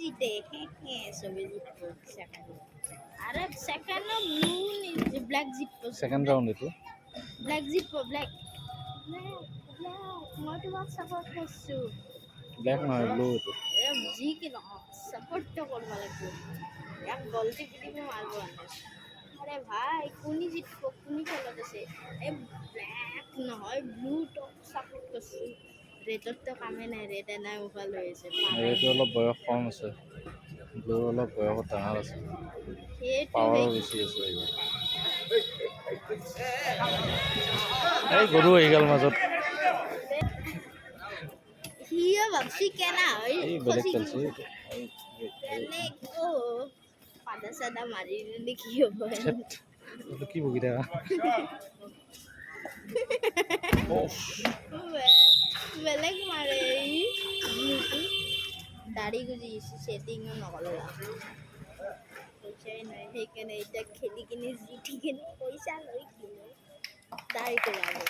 জিতে সবে জিতবো সেকেন্ড আরে সেকেন্ড ব্লু ব্ল্যাক জিতবো সেকেন্ড রাউন্ড এইটো ব্ল্যাক জিতবো ব্ল্যাক মই তোমাক সাপোর্ট করছো ব্ল্যাক নহয় ব্লু এইটো জি কি নহওক সাপোর্ট তো করব লাগবে এক গলতি দিব মারবো আরে ভাই কোনি জিতবো কোনি খেলত আছে এ ব্ল্যাক নহয় ব্লু তো সাপোর্ট করছো রেডত তো কামে নাই রেড নাই উফাল হয়েছে এইটো অলপ বয়স কম আছে ব্লু অলপ বয়সত ডাঙৰ আছে সেইটো পাৱাৰো বেছি আছে এই গৰু আহি গ'ল মাজত হিয়া ভাবছি কেনা হয় এই বেলেগ খেলছি কেনে ও পাদা সাদা মারি দিলে কি হবে এইটো কি বগি থাকা বেলেগ মাৰে দাড়ি গুজি সেটিংও নকলে পইচাই নাই সেইকাৰণে এতিয়া খেলি কিনে জিতি কিনে পইচা লৈ কিনে দাড়িটো লাগে